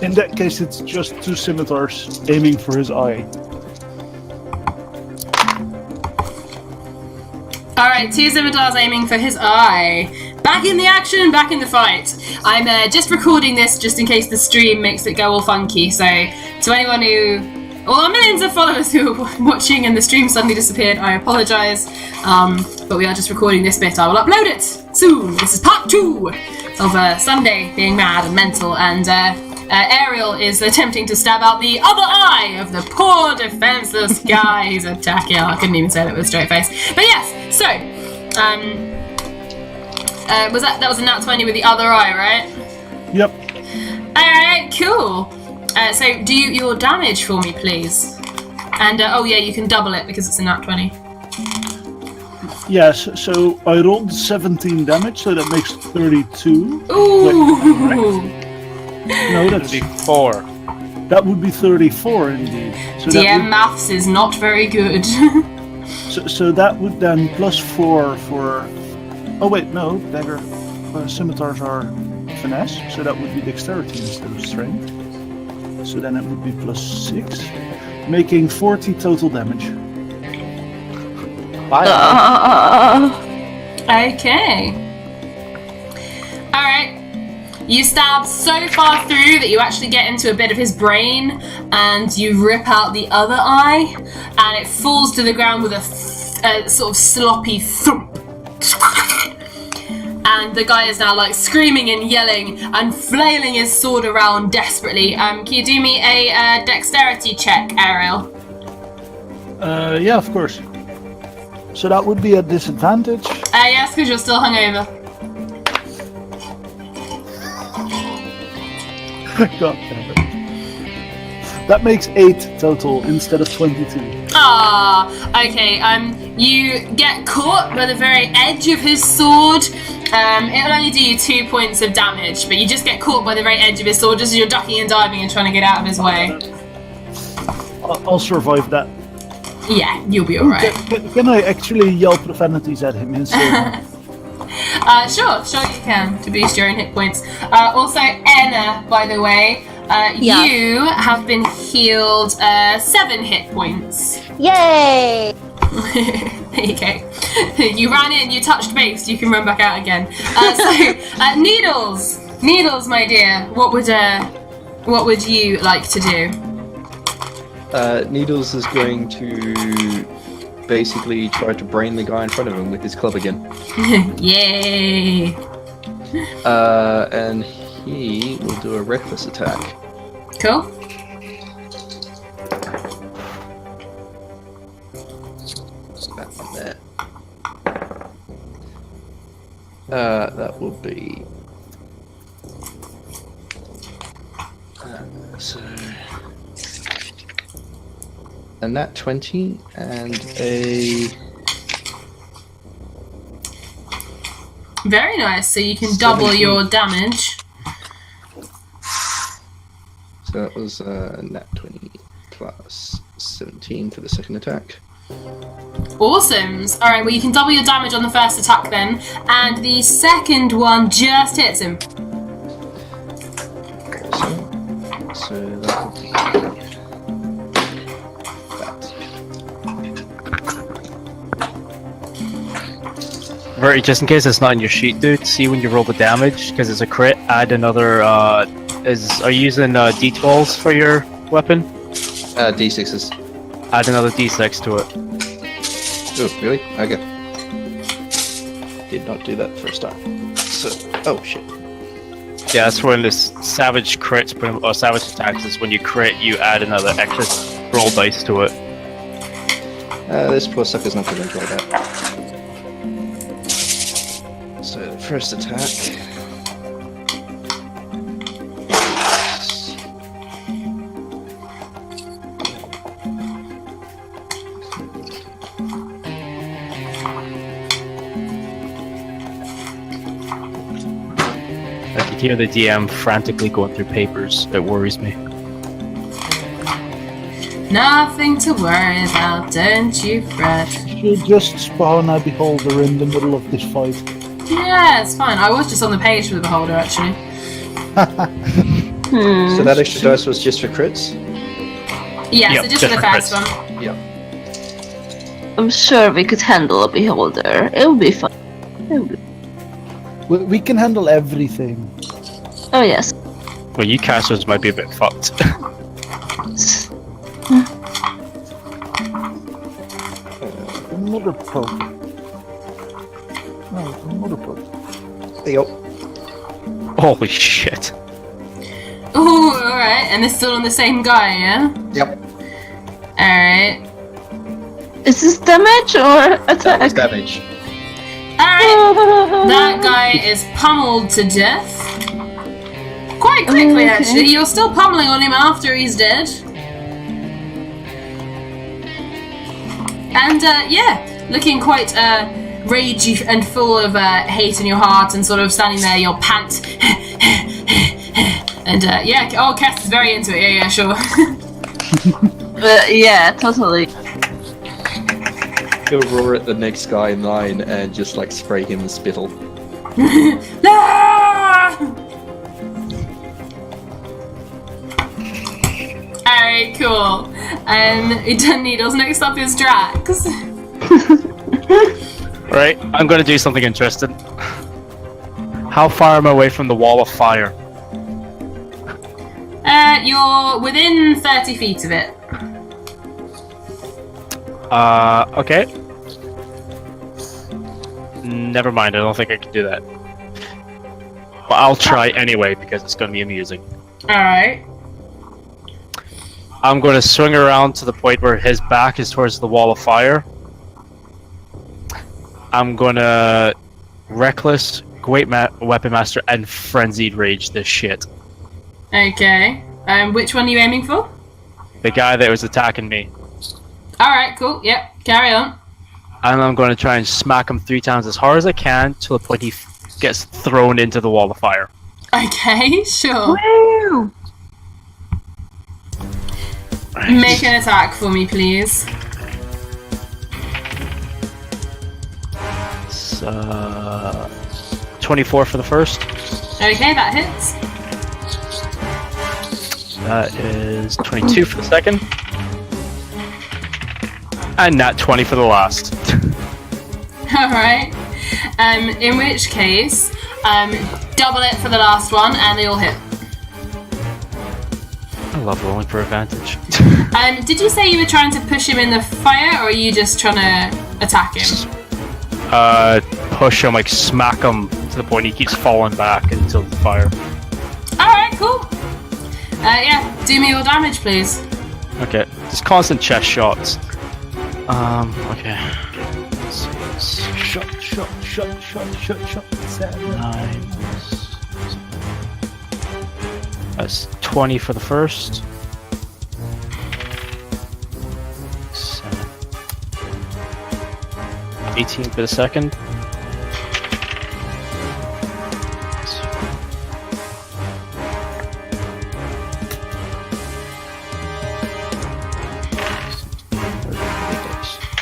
In that case, it's just 2 scimitars aiming for his eye. Alright, 2 scimitars aiming for his eye. Back in the action, back in the fight. I'm just recording this just in case the stream makes it go all funky. So, to anyone who... all our millions of followers who are watching and the stream suddenly disappeared, I apologise. But we are just recording this bit. I will upload it soon. This is part 2 of Sunday being mad and mental. And Ariel is attempting to stab out the other eye of the poor defenseless guy who's attacking. I couldn't even say that with a straight face. But yes, so... that was a nat 20 with the other eye, right? Yep. Alright, cool. So do your damage for me, please. And, oh yeah, you can double it because it's a nat 20. Yes, so I rolled 17 damage, so that makes 32. Ooh! No, that's... 34. That would be 34, indeed. So DM maths is not very good. so that would then plus 4 for... Oh wait, no, dagger. Scimitars are finesse, so that would be dexterity instead of strength. So then it would be plus 6, making 40 total damage. Okay. Alright. You stab so far through that you actually get into a bit of his brain and you rip out the other eye and it falls to the ground with a sort of sloppy thump. And the guy is now like screaming and yelling and flailing his sword around desperately. Can you do me a dexterity check, Ariel? Yeah, of course. So that would be a disadvantage. Yes, because you're still hungover. God damn it. That makes 8 total instead of 22. Ah, okay. You get caught by the very edge of his sword. It'll only do you 2 points of damage, but you just get caught by the very edge of his sword just as you're ducking and diving and trying to get out of his way. I'll survive that. Yeah, you'll be alright. Can I actually yell profanities at him instead? Sure you can, to boost your own hit points. Also, Anna, by the way, you have been healed 7 hit points. Yay! There you go. You ran in, you touched base, you can run back out again. Needles, my dear, what would you like to do? Needles is going to basically try to brain the guy in front of him with his club again. Yay! And he will do a reckless attack. Cool. That one there. That will be... so... a nat 20 and a... Very nice, so you can double your damage. So that was nat 20 plus 17 for the second attack. Awesome. Alright, well you can double your damage on the first attack then, and the second one just hits him. So that would be... Very, just in case it's not in your sheet, dude, see when you roll the damage, because it's a crit, add another, are you using d12s for your weapon? D6s. Add another d6 to it. Oh, really? Okay. Did not do that first time. So, oh shit. Yeah, that's when this savage crits, or savage attacks is when you crit, you add another extra roll dice to it. This poor sucker's not going to enjoy that. So, first attack. I can hear the DM frantically going through papers. It worries me. Nothing to worry about, don't you fret. You just spawn a beholder in the middle of this fight. Yeah, it's fine. I was just on the page for the beholder, actually. So that extra dice was just for crits? Yeah, Yep, so just for the just for first crits. one. Yeah. I'm sure we could handle a beholder. It would be fun. We can handle everything. Oh yes. Well, you casters might be a bit fucked. Another poke. No, another poke. There you go. Holy shit. Ooh, alright, and they're still on the same guy, yeah? Yep. Alright. Is this damage or That was attack? damage. Alright, that guy is pummeled to death. Quite quickly, Okay. actually. You're still pummeling on him after he's dead. And, yeah, looking quite, ragey and full of, hate in your heart and sort of standing there, your pant. And, yeah, oh, Cass is very into it. Yeah, sure. Yeah, totally. He'll roar at the next guy in line and just like spray him with spittle. Ah! Alright, cool. Done needles. Next up is Drax. Right, I'm gonna do something interesting. How far am I away from the wall of fire? You're within 30 feet of it. Okay. Never mind, I don't think I can do that. But I'll try anyway because it's gonna be amusing. Alright. I'm gonna swing around to the point where his back is towards the wall of fire. I'm gonna Reckless, Great Weapon Master, and Frenzied Rage this shit. Okay. Which one are you aiming for? The guy that was attacking me. Alright, cool. Yep, carry on. And I'm gonna try and smack him 3 times as hard as I can till the point he gets thrown into the wall of fire. Okay, sure. Woo! Make an attack for me, please. It's, 24 for the first. Okay, that hits. That is 22 for the second. And nat 20 for the last. Alright. In which case, double it for the last one, and they all hit. I love rolling for advantage. Did you say you were trying to push him in the fire, or are you just trying to attack him? Push him, like smack him to the point he keeps falling back into the fire. Alright, cool. Yeah, do me your damage, please. Okay, just constant chest shots. Okay. 6, Shot. 9. That's 20 for the first. 7. 18 for the second.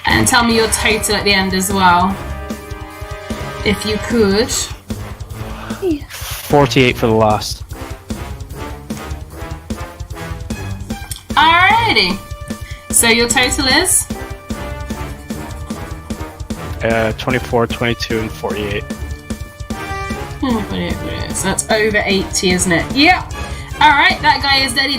And tell me your total at the end as well. If you could. 48 for the last. Alrighty. So your total is? 24, 22, and 48. 48. So that's over 80, isn't it? Yep. Alright, that guy is dead,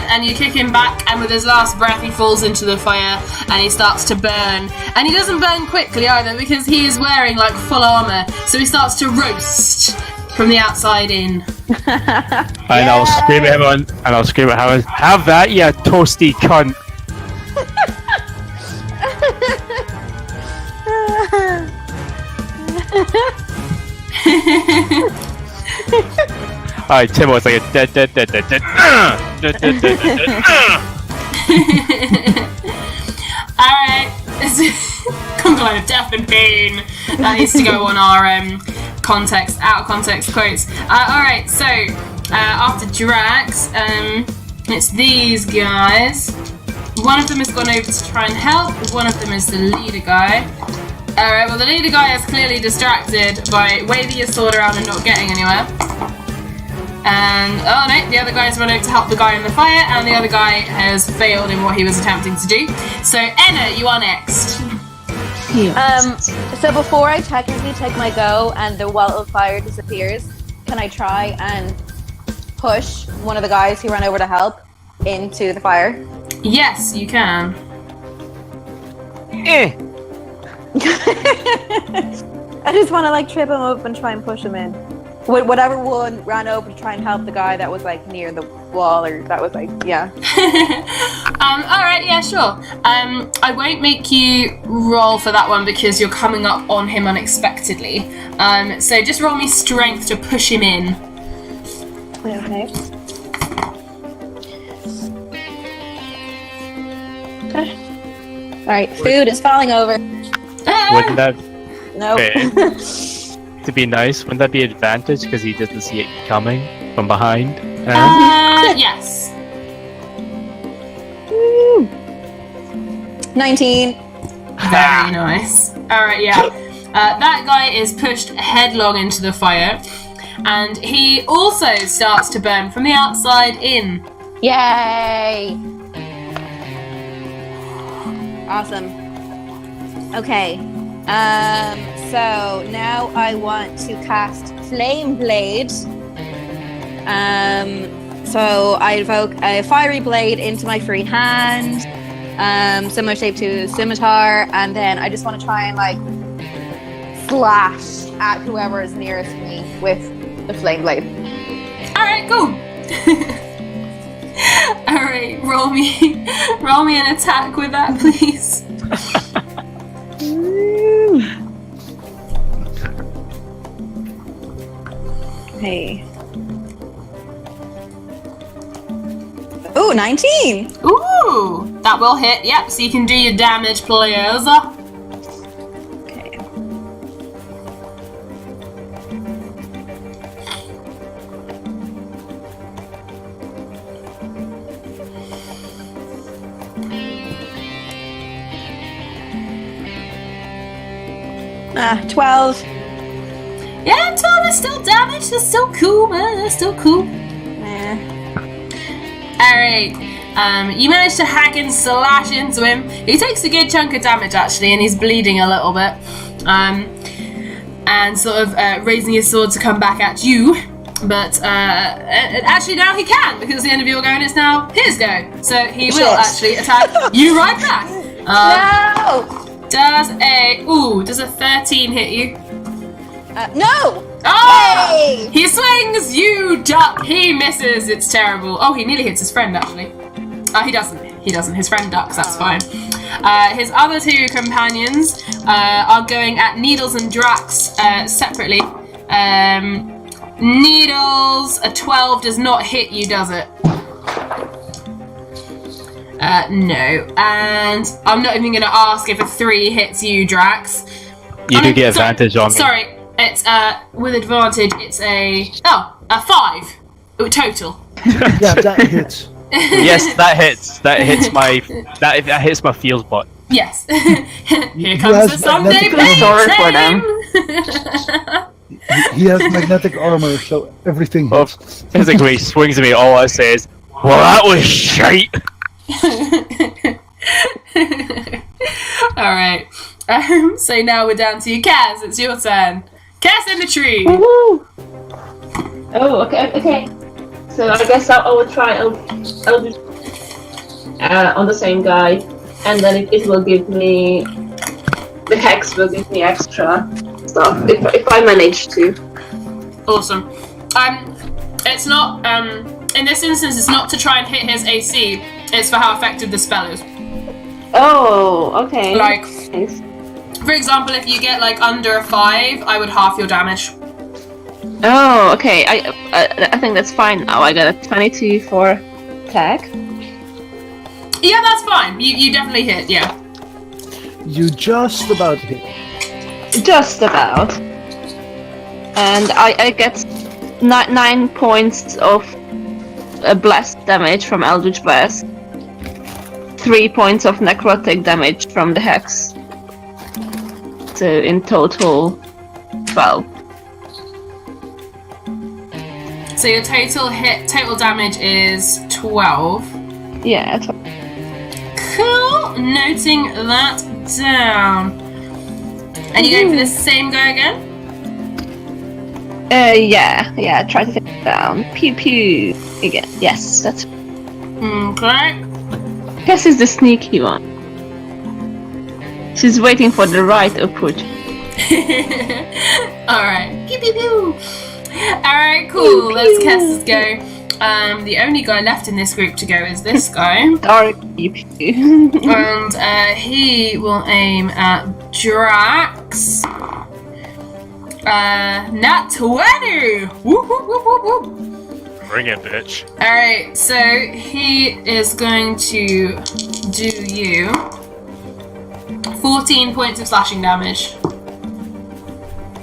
and you kick him back, and with his last breath he falls into the fire, and he starts to burn. And he doesn't burn quickly either, because he is wearing, like, full armour, so he starts to roast from the outside in. And I'll scream at him and I'll scream at him, have that, you toasty cunt! Alright, Timo, it's like a dead. Alright. Come on, death and pain. That needs to go on our out of context quotes. Alright, so after Drax, it's these guys. One of them has gone over to try and help, one of them is the leader guy. Alright, well the leader guy is clearly distracted by waving his sword around and not getting anywhere. And oh no, the other guy's run over to help the guy in the fire, and the other guy has failed in what he was attempting to do. So Enna, you are next. So before I technically take my go and the wall of fire disappears, can I try and push one of the guys who ran over to help into the fire? Yes, you can. I just want to like trip him up and try and push him in. Whatever one ran over to try and help the guy that was like near the wall, or that was like, yeah. Alright, yeah, sure. I won't make you roll for that one because you're coming up on him unexpectedly. So just roll me strength to push him in. Okay. Alright, food is falling over. Wouldn't that... No. Okay. To be nice, wouldn't that be advantage because he doesn't see it coming from behind? Yes. 19. Very nice. Alright, yeah. That guy is pushed headlong into the fire, and he also starts to burn from the outside in. Yay! Awesome. Okay. So now I want to cast Flame Blade. So I evoke a fiery blade into my free hand, similar shape to a scimitar, and then I just want to try and like slash at whoever is nearest me with the flame blade. Alright, cool. Alright, roll me an attack with that, please. Hey. Ooh, 19! Ooh, that will hit. Yep, so you can do your damage, players. Okay. Ah, 12. Yeah, 12 is still damage. That's still cool, man. That's still cool. Alright, you manage to hack and slash into him. He takes a good chunk of damage, actually, and he's bleeding a little bit. And sort of raising his sword to come back at you. But actually now he can, because the end of your go and it's now his go. So he will actually attack you right back. No! Does a 13 hit you? No! Oh! Yay! He swings, you duck, he misses, it's terrible. Oh, he nearly hits his friend, actually. He doesn't, his friend ducks, that's fine. His other two companions are going at Needles and Drax separately. Needles, a 12 does not hit you, does it? No, and I'm not even going to ask if a 3 hits you, Drax. You do get advantage on me. Sorry, it's with advantage. It's a 5 total. Yeah, that hits. Yes, that hits. That hits my feel spot. Yes. Here comes the Sunday magnetic- He has magnetic armor, so everything Well, hits. physically he swings at me. All I say is, "Well, that was shite." Alright. So now we're down to you, Kaz. It's your turn. Kaz in the tree. Woohoo! Oh, okay. So I guess I will try. I'll do on the same guy, and then it will give me the hex will give me extra stuff if I manage to. Awesome. It's not in this instance. It's not to try and hit his AC. It's for how effective the spell is. Oh, okay. Like, Nice. for example, if you get like under a 5, I would half your damage. Oh, okay. I think that's fine now. I got a 22 for attack. Yeah, that's fine. You definitely hit. Yeah. You just about hit. Just about. And I get 9 points of blast damage from Eldritch Blast. 3 points of necrotic damage from the hex. So in total, 12. So your total damage is 12. Yeah. Cool. Noting that down. And you going for the same go again? Yeah. Try to take it down. Pew pew. Again. Yes, that's. Okay. Guess is the sneaky one. She's waiting for the right approach. Alright. Pew pew pew. Alright, cool. Let's Cass's go. The only guy left in this group to go is this guy. Dark pew pew. And he will aim at Drax. Nat 20! Whoop, whoop, whoop, whoop, whoop. Bring it, bitch. Alright, so he is going to do you 14 points of slashing damage.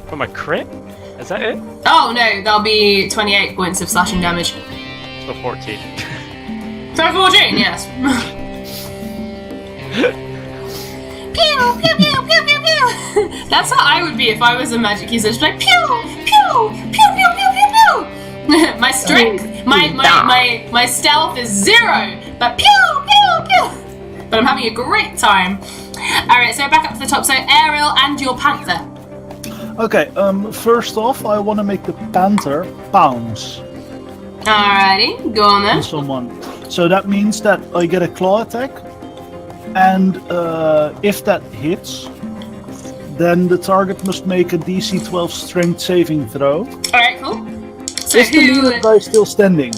From a crit? Is that it? Oh no, that'll be 28 points of slashing damage. So 14. So 14, yes. Pew, pew, pew, pew, pew, pew. That's how I would be if I was a magic user. Just like pew, pew, pew, pew, pew, pew, pew. My strength, my stealth is 0, but pew, pew, pew. But I'm having a great time. All right, so back up to the top. So Ariel and your panther. Okay, first off, I want to make the panther pounce Alrighty, go on then. on someone. So that means that I get a claw attack, and if that hits, then the target must make a DC 12 strength saving throw. Alright, cool. So Is the leader guy still standing?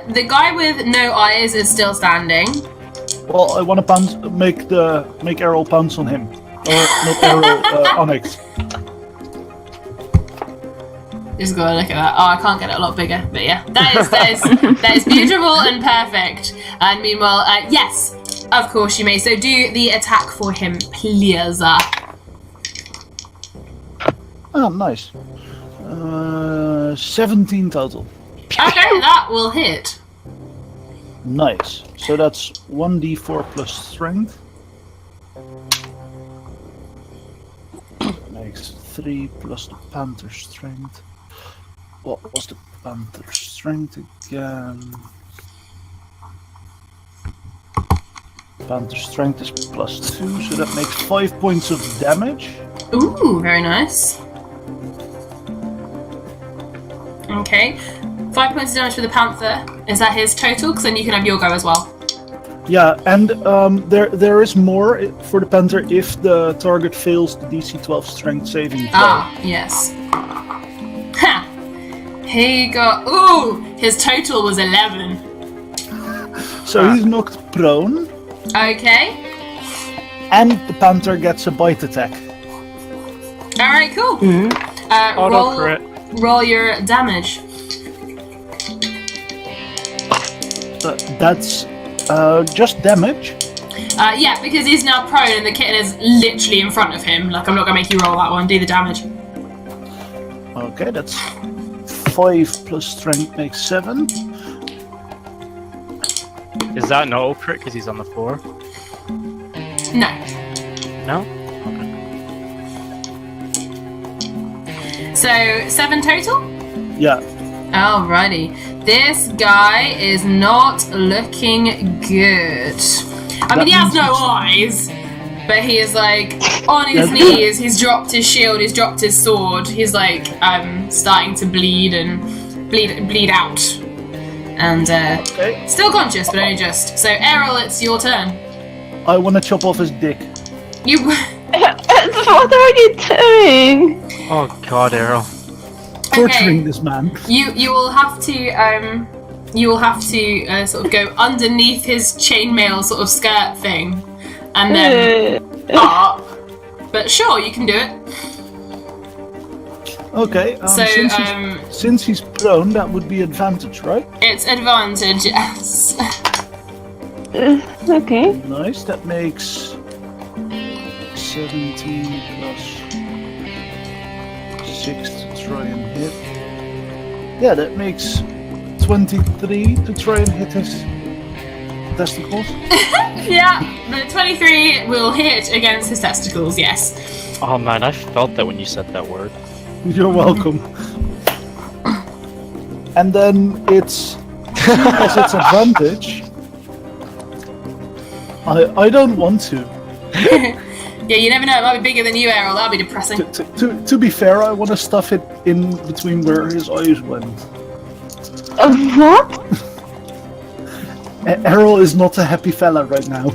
the guy with no eyes is still standing. Well, I want to make Errol pounce on him. Or not Errol, Onyx. Just gotta look at that. Oh, I can't get it a lot bigger, but yeah, that is beautiful and perfect. And meanwhile, yes, of course you may. So do the attack for him, please. Oh, nice. 17 total. Okay, that will hit. Nice. So that's 1d4 plus strength. Makes 3 plus the panther's strength. What was the panther's strength again? Panther's strength is plus 2, so that makes 5 points of damage. Ooh, very nice. Okay, 5 points of damage for the panther. Is that his total? Because then you can have your go as well. Yeah, and there is more for the panther if the target fails the DC 12 strength saving throw. Ah, yes. Ha! He got. Ooh! His total was 11. So he's knocked prone, Okay. and the panther gets a bite attack. Alright, cool. Auto crit. Roll your damage. That's just damage. Yeah, because he's now prone and the kitten is literally in front of him. Like, I'm not gonna make you roll that one. Do the damage. Okay, that's 5 plus strength makes 7. Is that an auto crit because he's on the floor? No. No? So, 7 total? Yeah. Alrighty. This guy is not looking good. I mean, he has no eyes, but he is like on his knees. He's dropped his shield. He's dropped his sword. He's like starting to bleed out, and Okay. still conscious, but only just. So, Errol, it's your turn. I want to chop off his dick. You. What are you doing? Oh god, Arrow. Torturing this man. You will have to sort of go underneath his chainmail sort of skirt thing, and then up. But sure, you can do it. Okay. So Since he's prone, that would be advantage, right? it's advantage, yes. Okay. Nice. That makes 17 plus 6 to try and hit. Yeah, that makes 23 to try and hit his testicles. Yeah, the 23 will hit against his testicles. Yes. Oh man, I felt that when you said that word. You're welcome. and then it's has its advantage. I don't want to. Yeah, you never know. It might be bigger than you, Errol. That'll be depressing. To be fair, I want to stuff it in between where his eyes went. What? Errol is not a happy fella right now.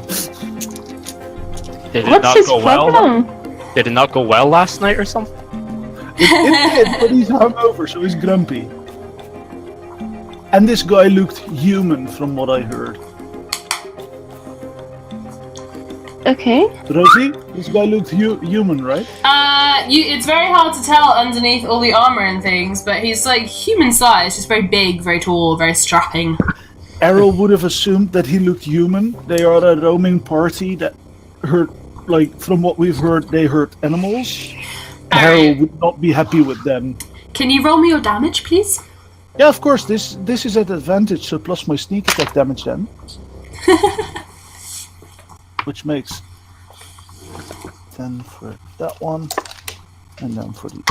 Did it What's not his go well? problem? Did it not go well last night or something? It did, but he's hungover, so he's grumpy. And this guy looked human from what I heard. Okay. Rosie, this guy looked human, right? It's very hard to tell underneath all the armor and things, but he's like human size, just very big, very tall, very strapping. Errol would have assumed that he looked human. They are a roaming party that hurt, like, from what we've heard, they hurt animals. Errol would not be happy with them. Can you roll me your damage, please? Yeah, of course, this is at advantage, so plus my sneak attack damage then. Which makes 10 for that one, and then for the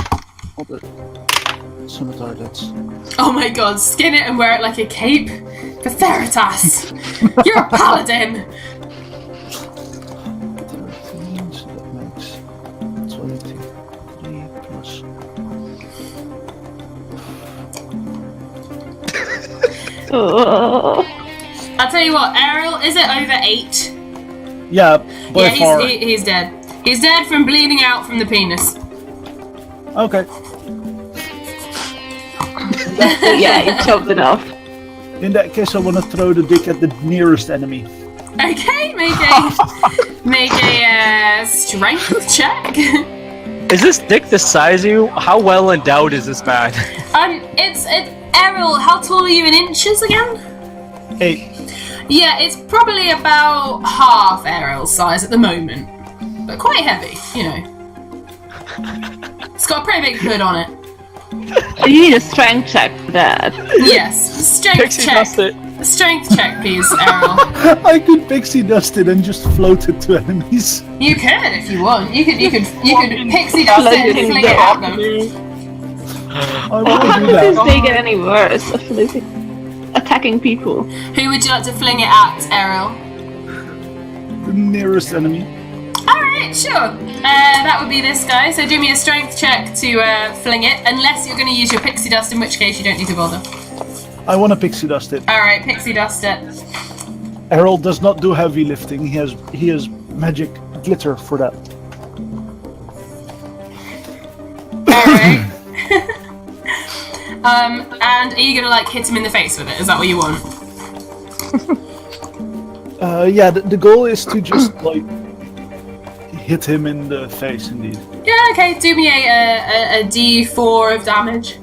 other scimitar, that's... Oh my god, skin it and wear it like a cape? For Theritas! You're a paladin! 13, so that makes 23 plus... Oh. I'll tell you what, Errol, is it over 8? Yeah, by far. He's dead. He's dead from bleeding out from the penis. Okay. Yeah, you chopped it off. In that case, I want to throw the dick at the nearest enemy. Okay, make a strength check. Is this dick the size of you? How well endowed is this man? It's Errol. How tall are you in inches again? 8. Yeah, it's probably about half Errol's size at the moment, but quite heavy, you know. It's got a pretty big hood on it. You need a strength check for that. Yes, strength Pixie check. dust it. Strength check, please, Errol. I could pixie dust it and just float it to enemies. You could if you want. You could pixie dust it and fling it at them. I want to do How does that. they get any worse? Attacking people. Who would you like to fling it at, Errol? The nearest enemy. Alright, sure. That would be this guy, so do me a strength check to fling it, unless you're going to use your pixie dust, in which case you don't need to bother. I want to pixie dust it. Alright, pixie dust it. Errol does not do heavy lifting. He has magic glitter for that. Alright. And are you going to, like, hit him in the face with it? Is that what you want? Yeah, the goal is to just, like, hit him in the face, indeed. Yeah, okay, do me a D4 of damage.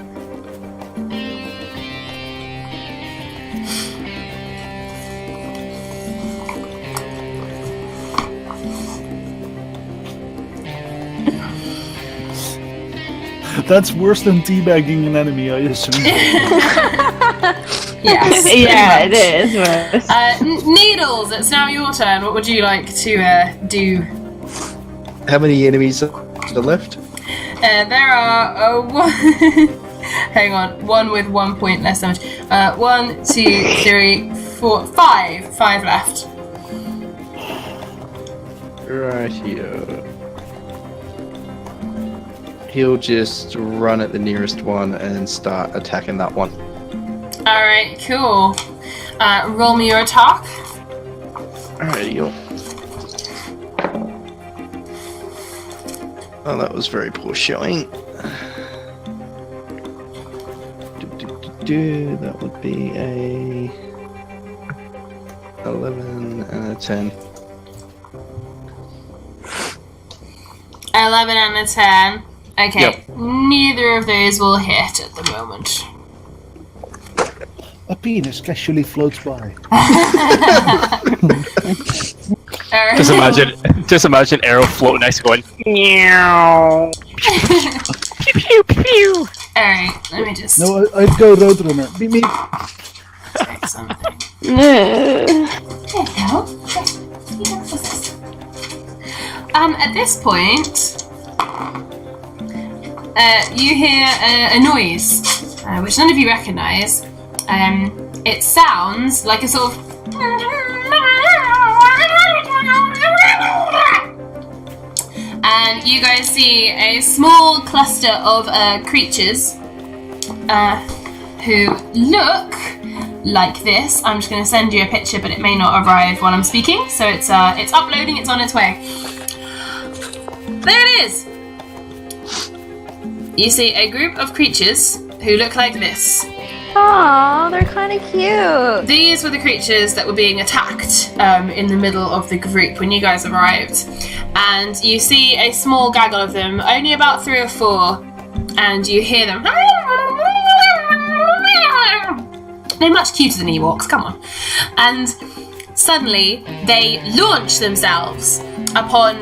That's worse than teabagging an enemy, I assume. Yes. Yeah, it is worse. Needles, it's now your turn. What would you like to do? How many enemies are left? There are one. Hang on, one with 1 point less damage. 1, 2, 3, 4, 5. 5 left. Right here. He'll just run at the nearest one and start attacking that one. Alright, cool. Roll me your attack. Alrighty. Oh, that was very poor showing. That would be a 11 and a 10. 11 and a 10. Okay, Yep. Neither of those will hit at the moment. A penis casually floats by. Alright. Just imagine Arrow floating next going. Meow. Pew pew pew. Alright, let me just No, I'd go Roadrunner. Beep beep. check something. No. There you go. At this point, you hear a noise which none of you recognise. It sounds like a sort of... And you guys see a small cluster of creatures who look like this. I'm just going to send you a picture, but it may not arrive while I'm speaking. So it's uploading, it's on its way. There it is! You see a group of creatures who look like this. Aww, they're kind of cute. These were the creatures that were being attacked in the middle of the group when you guys arrived. And you see a small gaggle of them, only about 3 or 4, and you hear them. They're much cuter than Ewoks, come on. And suddenly they launch themselves upon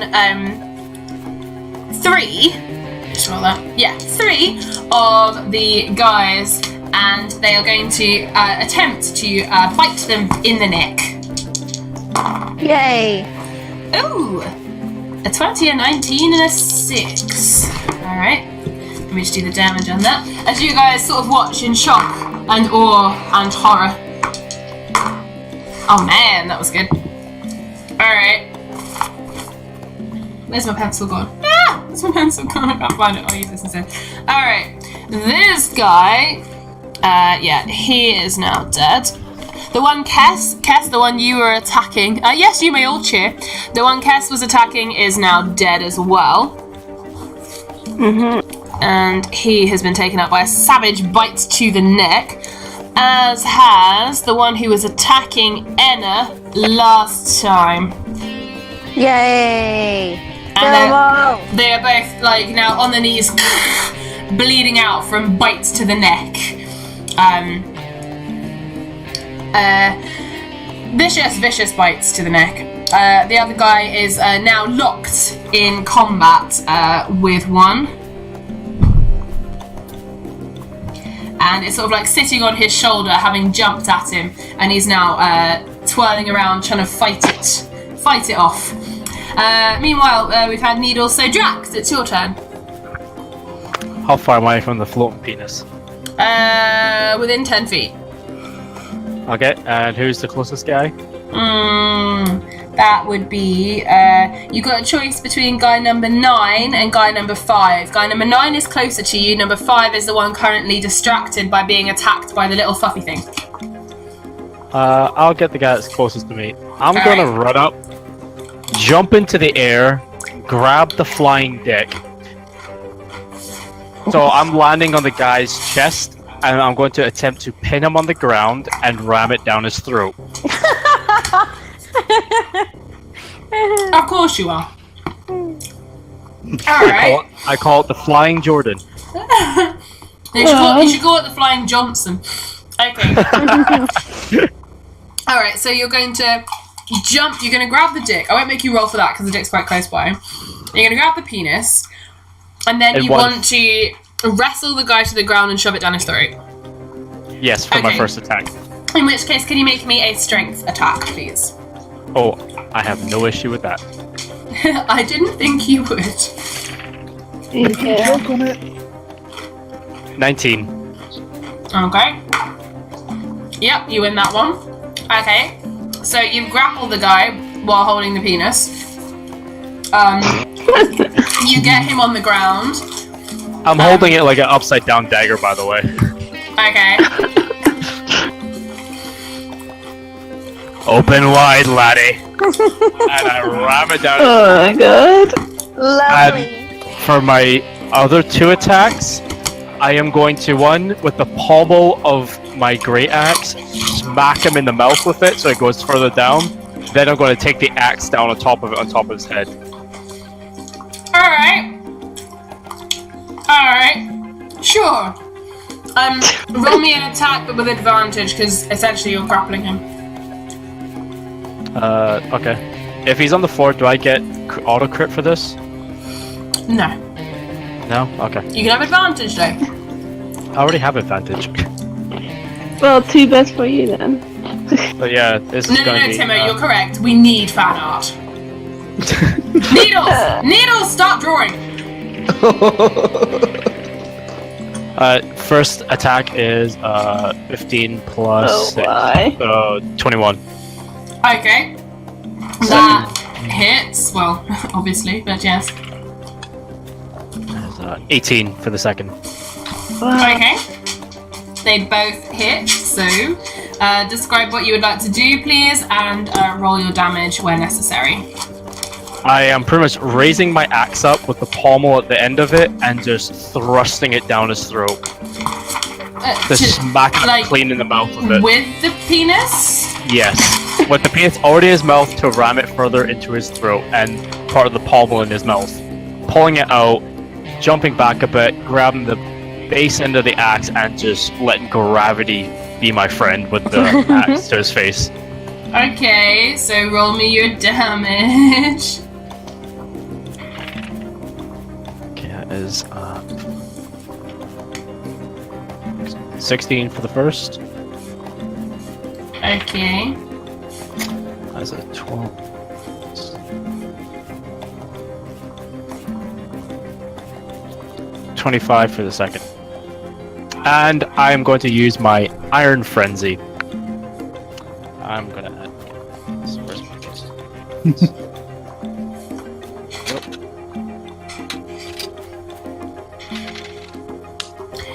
3, just roll that, yeah, 3 of the guys, and they are going to attempt to bite them in the neck. Yay. Ooh, a 20, a 19, and a 6. Alright, let me just do the damage on that. As you guys sort of watch in shock and awe and horror. Oh man, that was good. Alright. Where's my pencil gone? Ah! Where's my pencil gone? I can't find it. I'll use this instead. Alright. This guy, yeah, he is now dead. The one Kess, the one you were attacking, yes, you may all cheer. The one Kess was attacking is now dead as well. And he has been taken out by a savage bite to the neck, as has the one who was attacking Enna last time. Yay. And they are both like now on their knees, bleeding out from bites to the neck. Vicious bites to the neck. The other guy is now locked in combat with one. And it's sort of like sitting on his shoulder, having jumped at him, and he's now twirling around trying to fight it off. Meanwhile, we've had Needles, so Drax, it's your turn. How far am I from the floating penis? Within 10 feet. Okay, and who's the closest guy? That would be, you got a choice between guy number 9 and guy number 5. Guy number 9 is closer to you, number 5 is the one currently distracted by being attacked by the little fluffy thing. I'll get the guy that's closest to me. I'm All gonna right. run up, jump into the air, grab the flying dick. So I'm landing on the guy's chest, and I'm going to attempt to pin him on the ground and ram it down his throat. Of course you are. Alright. I call it the Flying Jordan. You should call it the Flying Johnson. Okay. Alright, so you're going to jump, you're going to grab the dick. I won't make you roll for that because the dick's quite close by. You're going to grab the penis, and then you want to wrestle the guy to the ground and shove it down his throat. Yes, for my first attack. In which case, can you make me a strength attack, please? Oh, I have no issue with that. I didn't think you would. Yeah. Joke on it. 19. Okay. Yep, you win that one. Okay. So you grapple the guy while holding the penis. You get him on the ground. I'm holding it like an upside down dagger, by the way. Okay. Open wide, laddie. And I ram it down. Oh my god. Lovely. And for my other 2 attacks, I am going to, one, with the pommel of my great axe, smack him in the mouth with it so it goes further down. Then I'm going to take the axe down on top of it, on top of his head. Alright. Sure. Roll me an attack, but with advantage, because essentially you're grappling him. Okay. If he's on the floor, do I get auto crit for this? No. No? Okay. You can have advantage, though. I already have advantage. Well, too bad for you then. But yeah, this is No, going to be... Timo, you're correct. We need fan art. Needles! Needles, stop drawing! First attack is 15 plus 6, why? 21. Okay. That hits. Well, obviously, but yes. 18 for the second. Okay. They both hit, so describe what you would like to do, please, and roll your damage where necessary. I am pretty much raising my axe up with the pommel at the end of it and just thrusting it down his throat. Just smack it like, clean in the mouth with it. With the penis? Yes. With the penis already in his mouth to ram it further into his throat and part of the pommel in his mouth. Pulling it out, jumping back a bit, grabbing the base end of the axe and just letting gravity be my friend with the axe to his face. Okay, so roll me your damage. Okay, that is 16 for the first. Okay. That's a 12. 25 for the second. And I am going to use my Iron Frenzy. I'm gonna add this first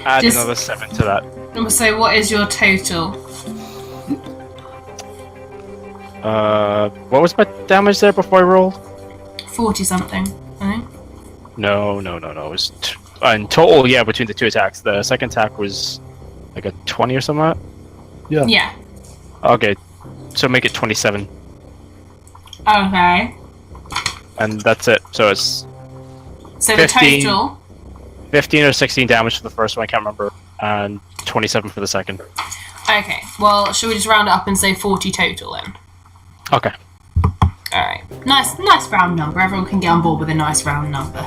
Add Just- another 7 to that. So what is your total? What was my damage there before I rolled? 40 something, I think. No. It was in total, yeah, between the two attacks. The second attack was like a 20 or something like that? Yeah. Okay, so make it 27. Okay. And that's it. So it's So 15. the total. 15 or 16 damage for the first one, I can't remember, and 27 for the second. Okay. Well, should we just round it up and say 40 total then? Okay. Alright. Nice round number. Everyone can get on board with a nice round number.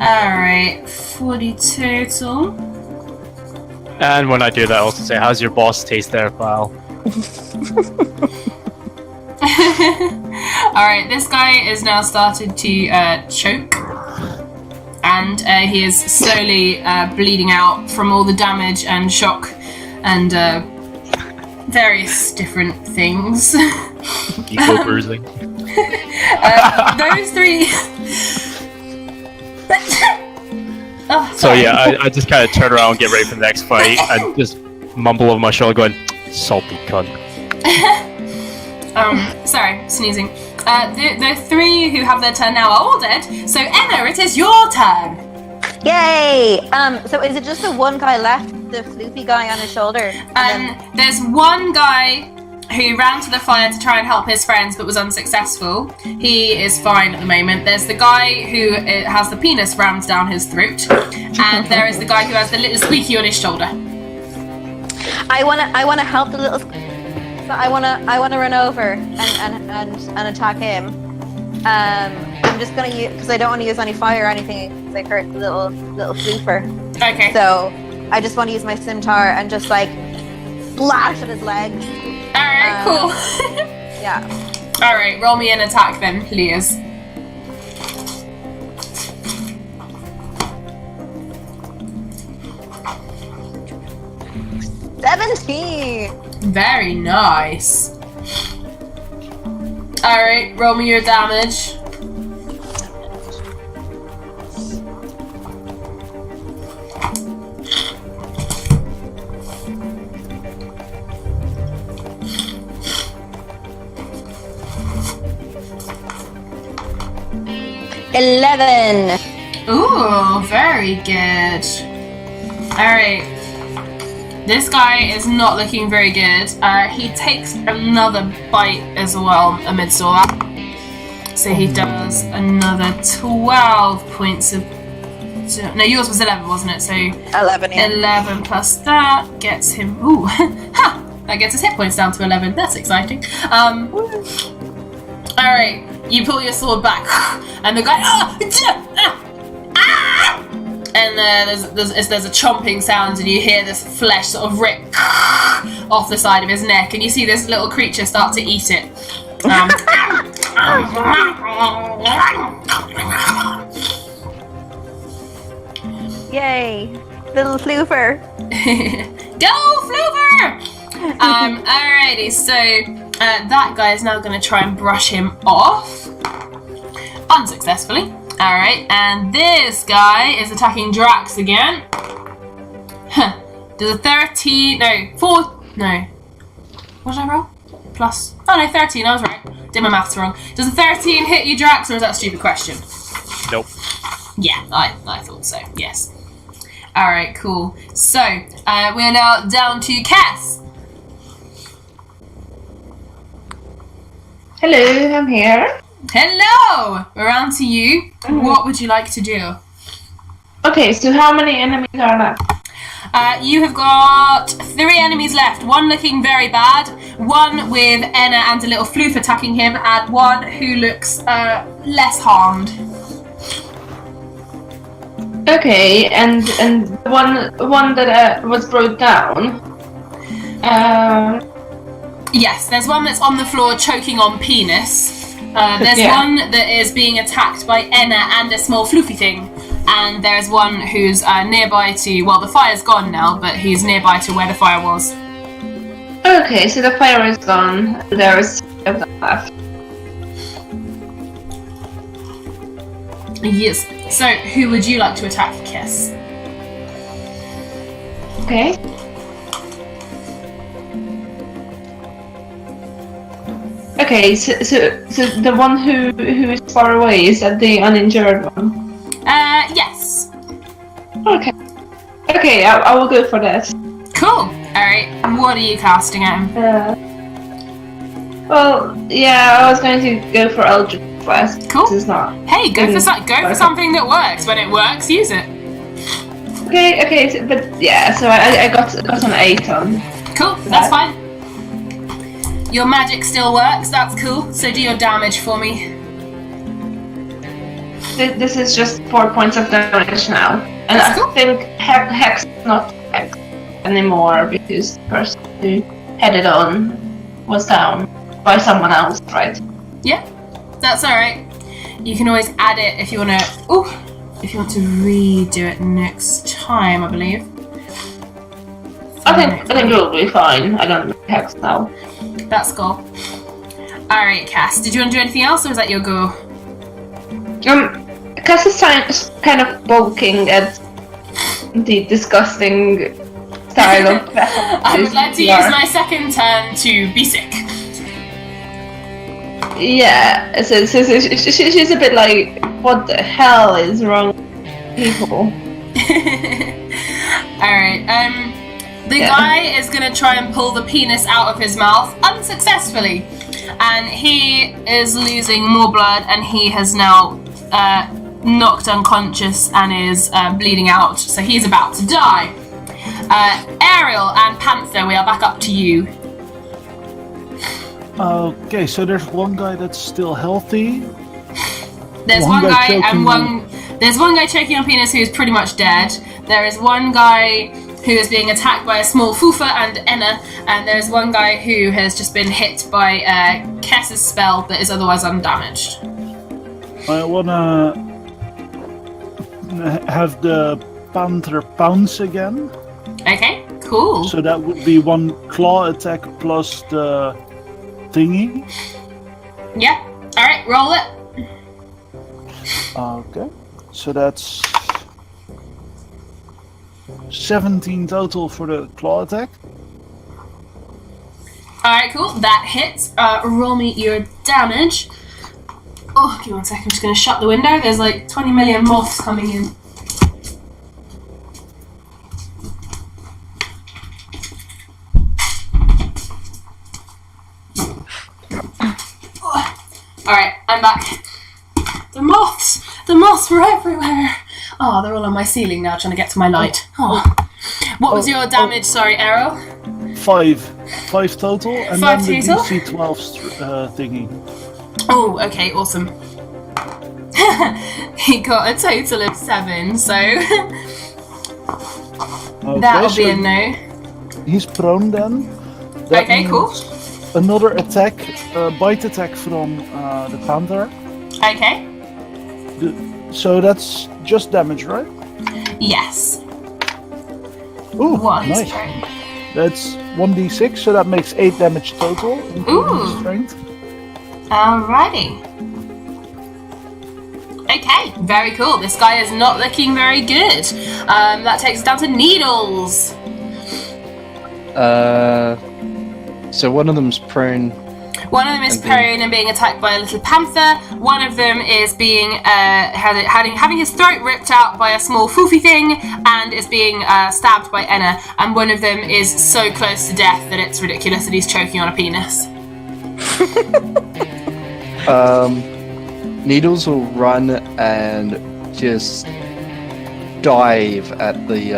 Alright. 40 total. And when I do that, I also say, how's your boss taste there, pal? Alright, this guy is now started to choke. And he is slowly bleeding out from all the damage and shock and various different things. Ego bruising. Those three... Oh, So sorry. yeah, I just kind of turn around and get ready for the next fight, and just mumble over my shoulder going, salty cunt. Sorry, sneezing. The three who have their turn now are all dead, so Emma, it is your turn! Yay! So is it just the one guy left, the floopy guy on his shoulder? And then- There's one guy who ran to the fire to try and help his friends but was unsuccessful. He is fine at the moment. There's the guy who has the penis rammed down his throat, and there is the guy who has the little squeaky on his shoulder. I wanna help the little. So I wanna run over and attack him. I'm just gonna use, because I don't want to use any fire or anything because I hurt the little flooper. Okay. So I just want to use my scimitar and just like slash at his legs. Alright, cool. Yeah. Alright, roll me an attack then, please. Very nice. Alright, roll me your damage. $11. Ooh, very good. Alright. This guy is not looking very good. He takes another bite as well amidst all that. So he does another 12 points of... No, yours was 11, wasn't it? So 11, yeah. 11 plus that gets him... Ooh, ha! That gets his hit points down to 11. That's exciting. Alright, you pull your sword back, and the guy... And there's a chomping sound, and you hear this flesh sort of rip off the side of his neck, and you see this little creature start to eat it. Yay. Little floofer. Go, Floover! Alrighty, so that guy is now going to try and brush him off. Unsuccessfully. Alright, and this guy is attacking Drax again. Huh. Does a 13... No, 4... No. What did I roll? Plus... Oh no, 13, I was right. Did my maths wrong. Does a 13 hit you, Drax, or is that a stupid question? Nope. Yeah, I thought so, yes. Alright, cool. So, we're now down to Cass. Hello, I'm here. Hello! We're on to you. What would you like to do? Okay, so how many enemies are left? You have got 3 enemies left. One looking very bad, one with Enna and a little floof attacking him, and one who looks less harmed. Okay, and the one that was brought down. Yes, there's one that's on the floor choking on penis. There's one that is being attacked by Enna and a small floofy thing. And there's one who's nearby to... Well, the fire's gone now, but he's nearby to where the fire was. Okay, so the fire is gone. There is 3 of them left. Yes. So, who would you like to attack, Kiss? Okay. Okay, so the one who is far away, is that the uninjured one? Yes. Okay. Okay, I will go for that. Cool. Alright, what are you casting at him? Well, yeah, I was going to go for Eldritch Blast. Cool. This is not. Hey, go for something that works. When it works, use it. Okay, so, but yeah, so I got an 8 on. Cool, that's fine. Your magic still works, that's cool. So do your damage for me. This is just 4 points of damage now. And That's I cool. think Hex is not Hex anymore because the person who had it on was down by someone else, right? Yeah, that's alright. You can always add it if you want to... Ooh! If you want to redo it next time, I believe. I think it will be fine. I don't need Hex now. That's cool. Alright, Cass, did you want to do anything else or is that your go? Cass is kind of bulking at the disgusting style of I would like to use my second turn to be sick. Yeah, so she's a bit like, what the hell is wrong with people? Alright, the guy is going to try and pull the penis out of his mouth unsuccessfully. And he is losing more blood and he has now knocked unconscious and is bleeding out. So he's about to die. Ariel and Panther, we are back up to you. Okay, so there's one guy that's still healthy. There's one guy There's one guy choking on penis who is pretty much dead. There is one guy who is being attacked by a small Fufa and Enna, and there's one guy who has just been hit by Kess's spell but is otherwise undamaged. I wanna have the Panther pounce again. Okay, cool. So that would be 1 claw attack plus the thingy. Yeah. Alright, roll it. Okay. So that's 17 total for the claw attack. Alright, cool. That hits. Roll me your damage. Oh, give me 1 second. I'm just going to shut the window. There's like 20 million moths coming in. Alright, I'm back. The moths! The moths were everywhere! Oh, they're all on my ceiling now trying to get to my light. Oh. What was your damage, sorry, Arrow? 5 total, and 5 then the total? DC 12 thingy. Oh, okay, awesome. He got a total of 7, so Okay, that'll so be a no. He's prone then. That Okay, cool. means another attack, bite attack from the Panther. Okay. So that's just damage, right? Yes. Ooh, One nice. strength. That's 1d6, so that makes 8 damage total, including Ooh. strength. Alrighty. Okay, very cool. This guy is not looking very good. That takes us down to Needles. So one of them's prone. One of them is And being- prone and being attacked by a little panther. One of them is being having his throat ripped out by a small foofy thing and is being stabbed by Enna. And one of them is so close to death that it's ridiculous that he's choking on a penis. Needles will run and just dive at the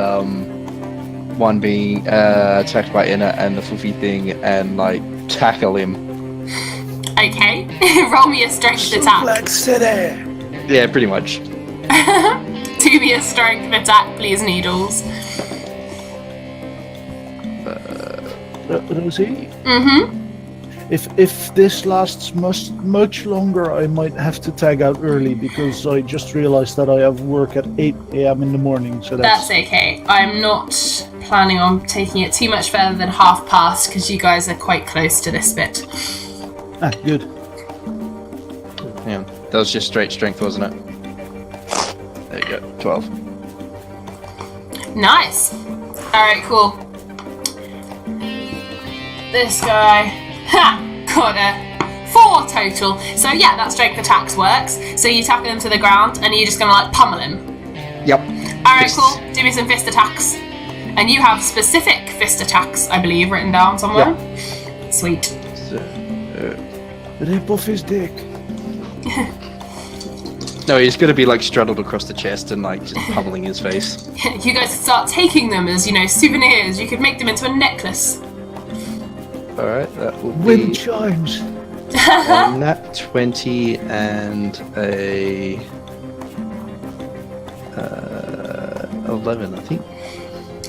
one being attacked by Enna and the foofy thing and like tackle him. Okay, roll me a strength attack. Suplex City! Yeah, pretty much. Do me a strength attack, please, Needles. Rosie? Mm-hmm. If this lasts much longer, I might have to tag out early because I just realized that I have work at 8 a.m. in the morning. So That's okay. I'm not planning on taking it too much further than half past because you guys are quite close to this bit. good. Yeah, that was just straight strength, wasn't it? There you go, 12. Nice. Alright, cool. This guy, got a 4 total. So yeah, that strength attacks works. So you tackle him to the ground and you're just gonna like pummel him. Yep. Alright, Fists. cool. Do me some fist attacks. And you have specific fist attacks, I believe, written down somewhere. Sweet. So, Rip off his dick. no, he's gonna be like straddled across the chest and like just pummeling his face. You guys start taking them as, souvenirs. You could make them into a necklace. Alright, that will Wind be chimes. a nat 20 and a 11, I think.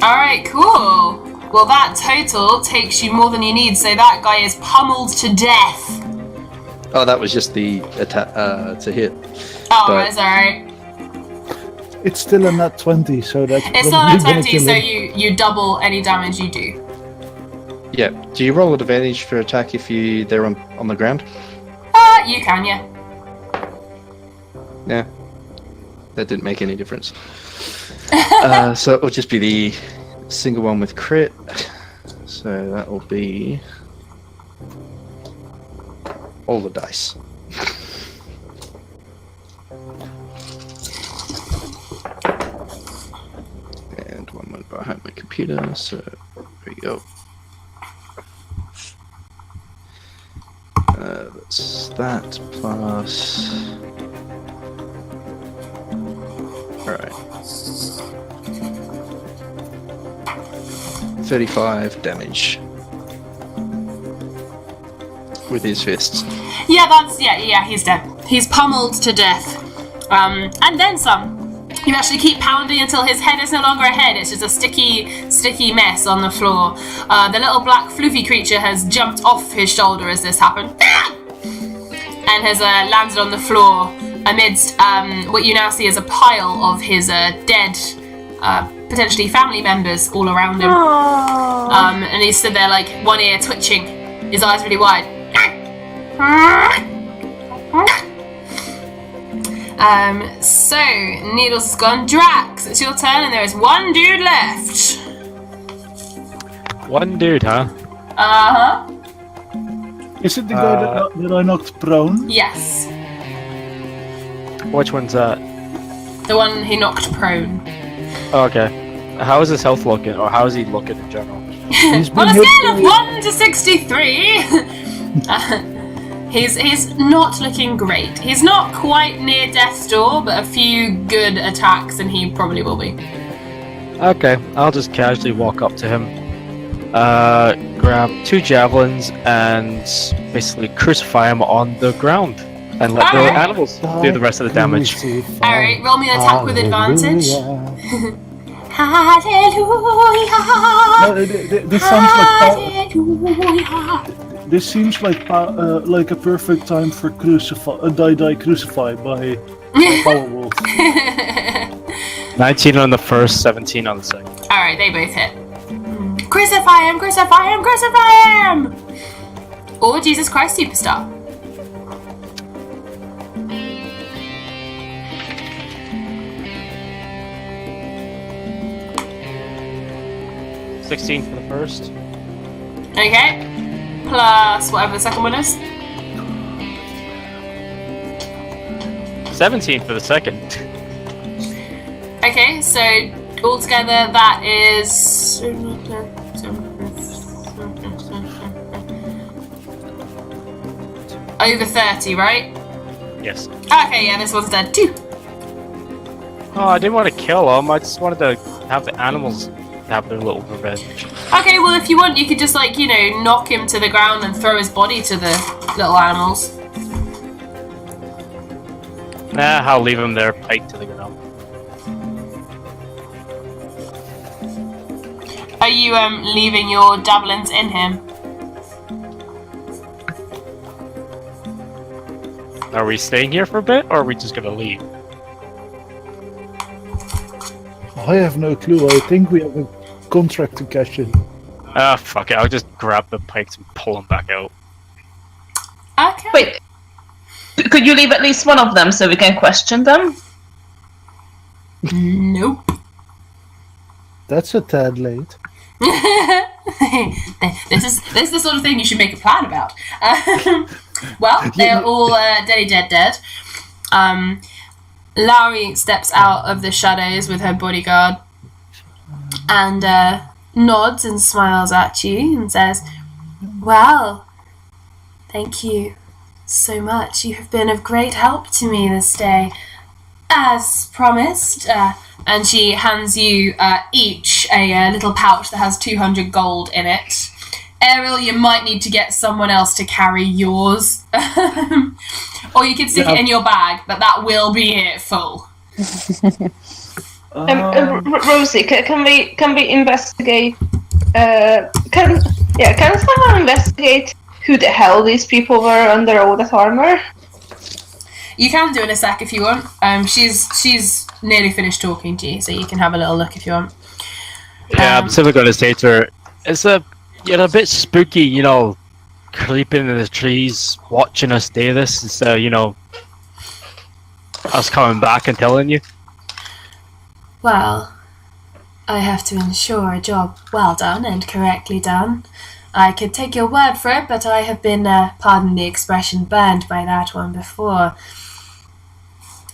Alright, cool. Well, that total takes you more than you need, so that guy is pummeled to death. Oh, that was just the attack to hit. Oh, But- that's alright. It's still a nat 20, so that's It's probably not a gonna 20, kill so him. you double any damage you do. Yeah. Do you roll advantage for attack if they're on the ground? You can, yeah. Yeah. That didn't make any difference. So it will just be the single one with crit. So that will be all the dice. And one went behind my computer, so there we go. That's that plus. Alright. 35 damage. With his fists. Yeah, he's dead. He's pummeled to death. And then some. You actually keep pounding until his head is no longer a head, it's just a sticky mess on the floor. The little black floofy creature has jumped off his shoulder as this happened. And has landed on the floor amidst what you now see as a pile of his dead, potentially family members all around him. And he stood there like one ear twitching, his eyes really wide. So Needles has gone. Drax, it's your turn, and there is one dude left. One dude, huh? Uh-huh. Is it the guy that I knocked prone? Yes. Which one's that? The one he knocked prone. Oh, okay. How is his health looking, or how is he looking in general? He's On a been hit scale of by- 1 to 63, he's not looking great. He's not quite near death's door, but a few good attacks and he probably will be. Okay, I'll just casually walk up to him, grab 2 javelins, and basically crucify him on the ground, and let the Alright. animals do the rest of the damage. Alright, roll me an attack with advantage. Hallelujah. Hallelujah! No, this sounds Hallelujah! this seems like a perfect time for crucify by Powerwolf. 19 on the first, 17 on the second. Alright, they both hit. Crucify him! Crucify him! Crucify him! Or Jesus Christ Superstar. $16 for the first. Okay. Plus whatever the second one is. 17 for the second. Okay, so altogether that is over 30, right? Yes. Okay, yeah, this one's dead too. Oh, I didn't want to kill him. I just wanted to have the animals have their little revenge. Okay, well if you want, you could just like, you know, knock him to the ground and throw his body to the little animals. Nah, I'll leave him there, pike to the ground. Are you leaving your javelins in him? Are we staying here for a bit, or are we just gonna leave? I have no clue. I think we have a contract to cash in. Ah, fuck it. I'll just grab the pikes and pull them back out. Okay. Wait. Could you leave at least one of them so we can question them? Nope. That's a tad late. This is the sort of thing you should make a plan about. Well, they're all dead. Lauri steps out of the shadows with her bodyguard and nods and smiles at you and says, "Well, thank you so much. You have been of great help to me this day, as promised." And she hands you each a little pouch that has 200 gold in it. Ariel, you might need to get someone else to carry yours. Or you can stick it in your bag, but that will be it full. Rosie, can we investigate? Can someone investigate who the hell these people were under all that armor? You can do in a sec if you want. She's nearly finished talking to you, so you can have a little look if you want. Yeah, I'm simply going to say to her, it's a bit spooky, you know, creeping in the trees, watching us do this instead of, you know, us coming back and telling you. Well, I have to ensure a job well done and correctly done. I could take your word for it, but I have been, pardon the expression, burned by that one before.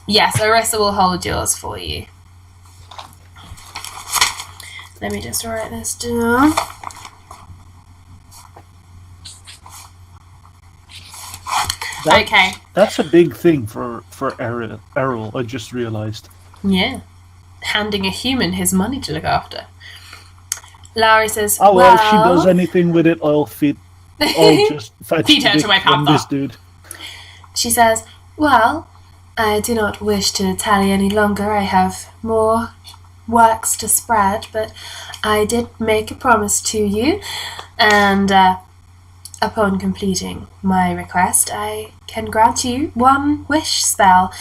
Yes, Orissa will hold yours for you. Let me just write this down. Okay. That's a big thing for Errol, I just realized. Yeah. Handing a human his money to look after. Lauri says, Oh, well, if she does anything with it, I'll just fetch feed her the to my dick from panther. this dude. She says, well, I do not wish to tally any longer. I have more works to spread, but I did make a promise to you, and upon completing my request, I can grant you one wish spell.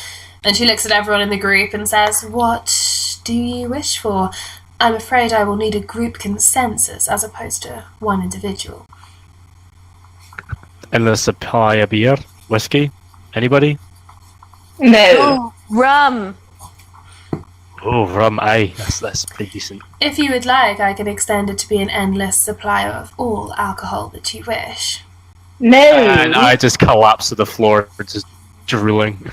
And she looks at everyone in the group and says, what do you wish for? I'm afraid I will need a group consensus as opposed to one individual. Endless supply of beer, whiskey. Anybody? No. Oh, rum. Oh, rum. Aye, that's pretty decent. If you would like, I can extend it to be an endless supply of all alcohol that you wish. No. And I just collapse to the floor, just drooling.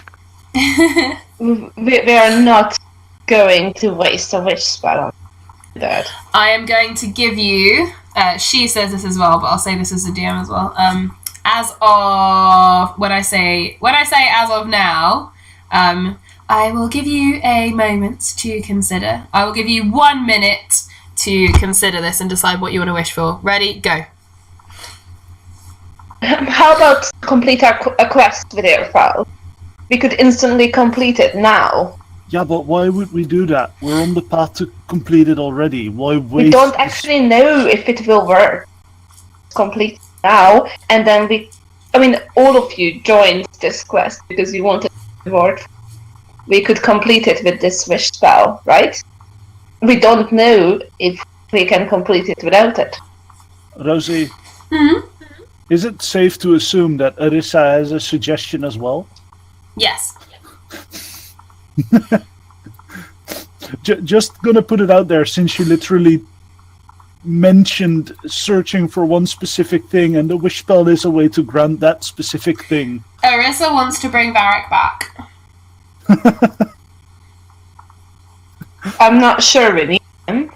We are not going to waste a wish spell on that. I am going to give you. She says this as well, but I'll say this as a DM as well. As of when I say as of now, I will give you a moment to consider. I will give you 1 minute to consider this and decide what you want to wish for. Ready? Go. How about complete a quest with your file? We could instantly complete it now. Yeah, but why would we do that? We're on the path to complete it already. Why waste? We don't actually know if it will work. Complete now, and then all of you joined this quest because you wanted a reward. we could complete it with this wish spell, right? We don't know if we can complete it without it. Rosie, Hmm? is it safe to assume that Arissa has a suggestion as well? Yes. Just gonna put it out there, since you literally mentioned searching for one specific thing, and the wish spell is a way to grant that specific thing. Arissa wants to bring Varric back. I'm not sure we need him.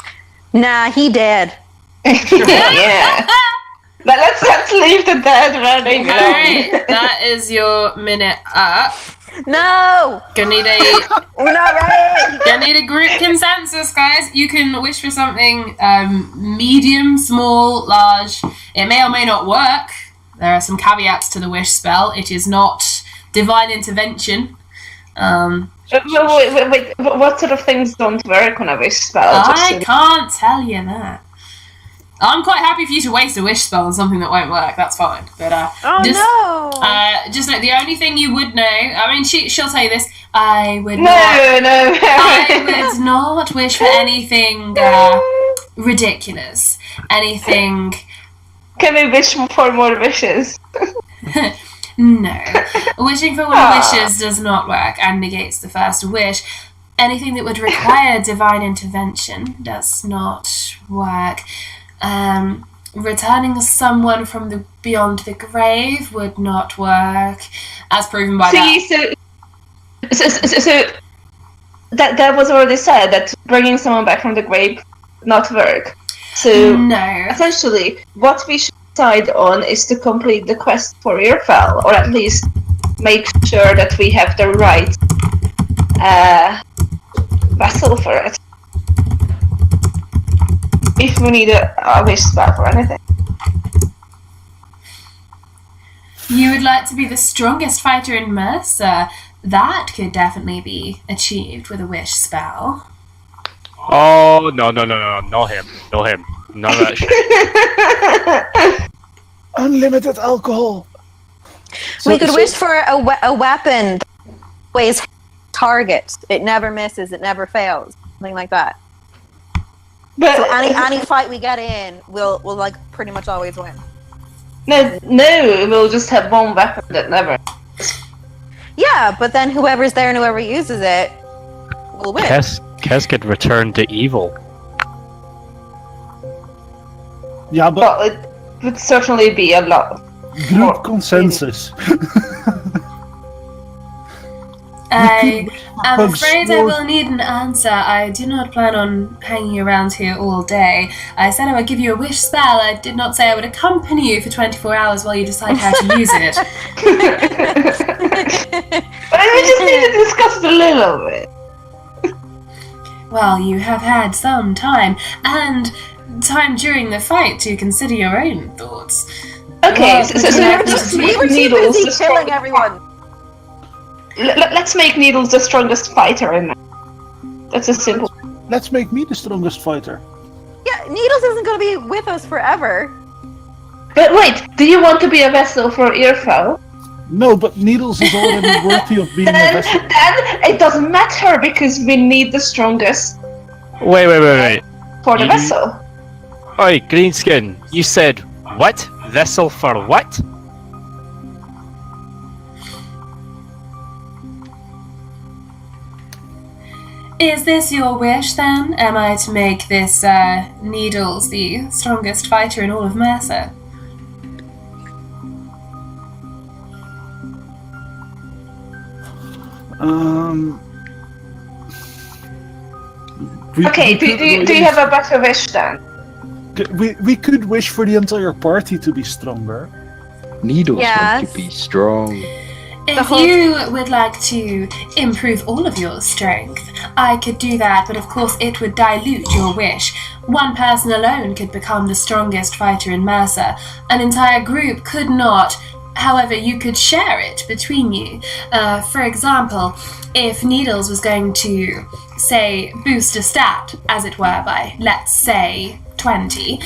Nah, he dead. Yeah. But let's leave the dead where they belong. Alright, that is your minute up. No! Gonna need We're not ready! a group consensus, guys. You can wish for something medium, small, large. It may or may not work. There are some caveats to the wish spell. It is not divine intervention. Wait, what sort of things don't work on a wish spell? I can't tell you that. I'm quite happy for you to waste a wish spell on something that won't work. That's fine. But just like the only thing you would know. I mean, she'll tell you this. I would not wish for anything ridiculous. Anything. Can we wish for more wishes? No. Wishing for more wishes does not work and negates the first wish. Anything that would require divine intervention does not work. Returning someone from beyond the grave would not work, as proven by that. So that was already said, that bringing someone back from the grave would not work. So No. essentially, what we should decide on is to complete the quest for Earfell, or at least make sure that we have the right vessel for it. If we need a wish spell for anything. You would like to be the strongest fighter in Mercer. That could definitely be achieved with a wish spell. Oh, no, not him. None of that shit. Unlimited alcohol! We could wish for a weapon that always targets. It never misses, it never fails. Something like that. But So any fight we get in, we'll like pretty much always win. no, we'll just have one weapon that never. Yeah, but then whoever's there and whoever uses it will win. Kes could return to evil. Yeah, but Well, it would certainly be a lot. group consensus. I am Bugs afraid I more- will need an answer. I do not plan on hanging around here all day. I said I would give you a wish spell. I did not say I would accompany you for 24 hours while you decide how to use it. But we just need to discuss it a little bit. Well, you have had some time, and time during the fight to consider your own thoughts. Okay, Well, so would you like me let's to We make were too Needles busy the killing strongest. everyone. Let's make Needles the strongest fighter in. That's a simple. Let's make me the strongest fighter. Yeah, Needles isn't going to be with us forever. But wait, do you want to be a vessel for Earfell? No, but Needles is already worthy of being a vessel. Then it doesn't matter because we need the strongest Wait. for the You- vessel. Oi, Greenskin, you said what? Vessel for what? Is this your wish, then? Am I to make this Needles the strongest fighter in all of Mercer? Okay, do you have a better wish then? We could wish for the entire party to be stronger. Needles want Yes. to be strong. If you would like to improve all of your strength, I could do that, but of course it would dilute your wish. One person alone could become the strongest fighter in Mercer. An entire group could not. However, you could share it between you. For example, if Needles was going to, say, boost a stat, as it were, by, let's say, 20,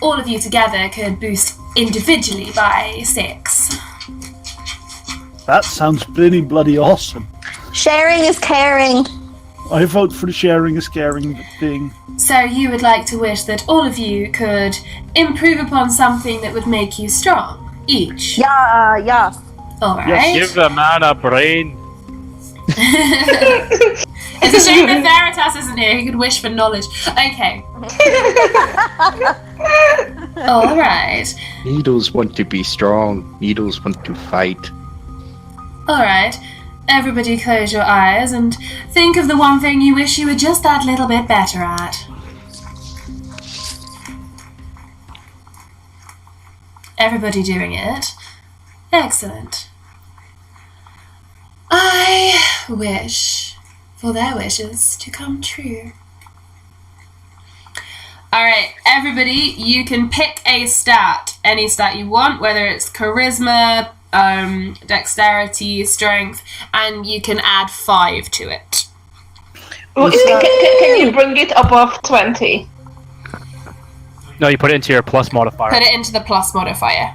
all of you together could boost individually by 6. That sounds pretty bloody awesome. Sharing is caring. I vote for the sharing is caring thing. So you would like to wish that all of you could improve upon something that would make you strong, each. Yeah. Alright. Yes. Give the man a brain. It's a shame that Veritas isn't here. He could wish for knowledge. Okay. Alright. Needles want to be strong. Needles want to fight. Alright. Everybody close your eyes and think of the one thing you wish you were just that little bit better at. Everybody doing it? Excellent. I wish for their wishes to come true. Alright, everybody, you can pick a stat. Any stat you want, whether it's charisma, dexterity, strength, and you can add 5 to it. Can you bring it above 20? No, you put it into your plus modifier. Put it into the plus modifier.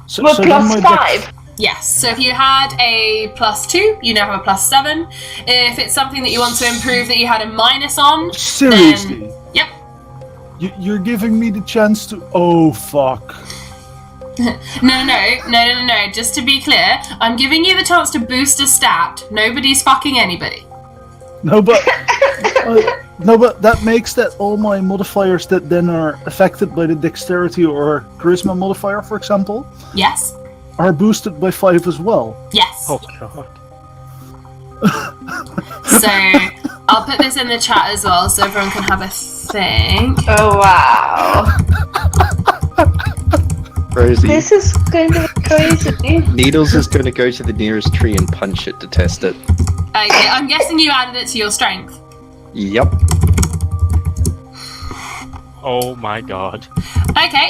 So, Well, so plus then my 5. Yes, so if you had a plus 2, you now have a plus 7. If it's something that you want to improve that you had a minus on, Seriously? then... Yep. You're giving me the chance to... Oh, fuck. No. Just to be clear, I'm giving you the chance to boost a stat. Nobody's fucking anybody. No, but... no, but that makes that all my modifiers that then are affected by the dexterity or charisma modifier, for example, Yes? are boosted by 5 as well. Yes. Oh god. So, I'll put this in the chat as well so everyone can have a think. Oh, wow. Crazy. This is going to be crazy. Needles is going to go to the nearest tree and punch it to test it. Okay, I'm guessing you added it to your strength. Yep. Oh my god. Okay,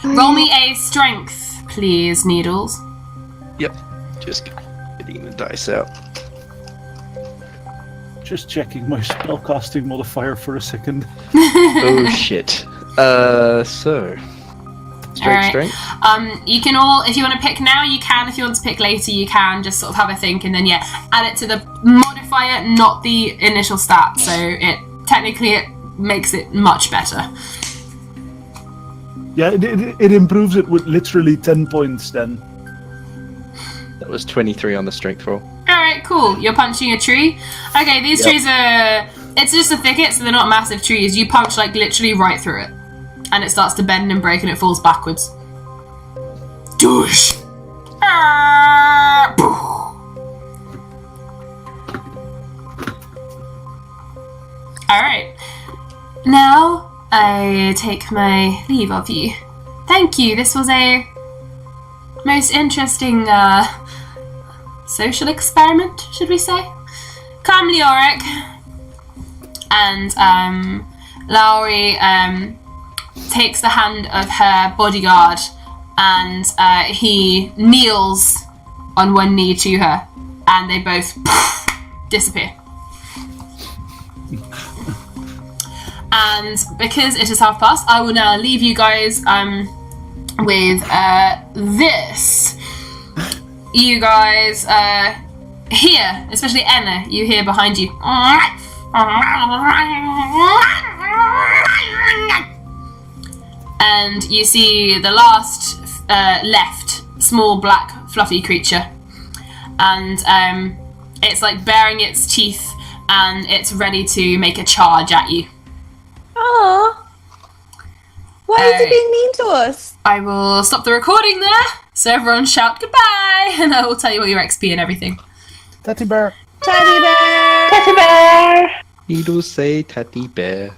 roll me a strength, please, Needles. Yep. Just getting the dice out. Just checking my spellcasting modifier for a second. Oh shit. So. Alright. Strength. You can all, if you want to pick now, you can. If you want to pick later, you can. Just sort of have a think, and then add it to the modifier, not the initial stat. So it makes it much better. Yeah, it improves it with literally 10 points then. That was 23 on the strength roll. Alright, cool. You're punching a tree. Okay, these trees are... It's just a thicket, so they're not massive trees. You punch, like, literally right through it. And it starts to bend and break and it falls backwards. Doosh! Alright. Now, I take my leave of you. Thank you. This was a most interesting, social experiment, should we say? Come, Leoric. And, Lauri, takes the hand of her bodyguard and he kneels on one knee to her and they both disappear. And because it is past, I will now leave you guys with this. You guys hear, especially Enna, you hear behind you. And you see the last left small black fluffy creature, and it's like baring its teeth and it's ready to make a charge at you. Aww. Why is it being mean to us? I will stop the recording there, so everyone shout goodbye, and I will tell you what your XP and everything. Teddy bear. Teddy bear! Teddy bear! Needles say teddy bear.